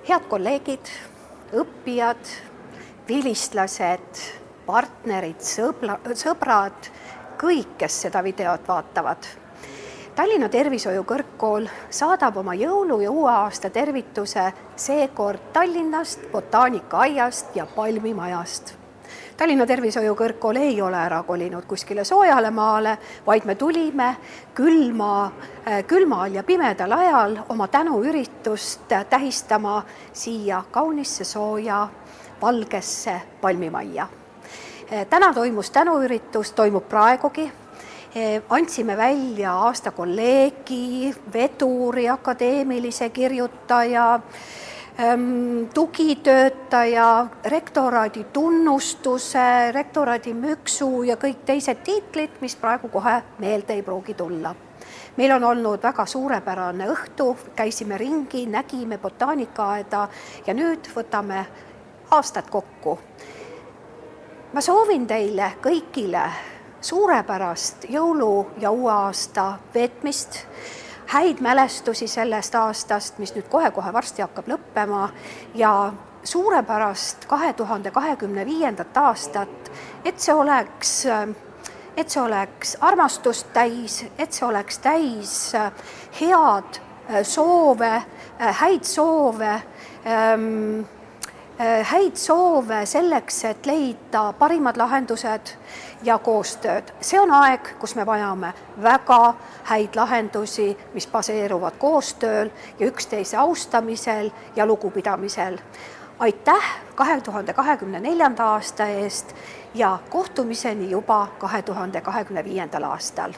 Head kolleegid, õppijad, vilistlased, partnerid, sõbrad, kõik, kes seda videot vaatavad. Tallinna Tervishoiu Kõrgkool saadab oma jõulu- ja uue aasta tervituse seekord Tallinnast, Botaanikaaiast ja Palmimajast. Tallinna Tervishoiu Kõrgkool ei ole ära kolinud kuskile soojale maale, vaid me tulime külmal ja pimedal ajal oma tänuüritust tähistama siia kaunisse sooja valgesse Palmimajja. Täna toimus tänuüritus, toimub praegugi. Andsime välja aasta kolleegi, veduri, akadeemilise kirjutaja, tugitöötaja, rektoraadi tunnustuse, rektoraadi müksu ja kõik teised tiitlid, mis praegu kohe meelde ei pruugi tulla. Meil on olnud väga suurepärane õhtu, käisime ringi, nägime botaanikaaeda ja nüüd võtame aastad kokku. Ma soovin teile kõigile suurepärast jõulu- ja uue aasta veetmist, häid mälestusi sellest aastast, mis nüüd kohe varsti hakkab lõppema ja suurepärast 2025. aastat, et see oleks armastust täis, et see oleks täis head soove, häid soove selleks, et leida parimad lahendused ja koostööd. See on aeg, kus me vajame väga häid lahendusi, mis baseeruvad koostööl ja üksteise austamisel ja lugupidamisel. Aitäh 2024. aasta eest ja kohtumiseni juba 2025. aastal.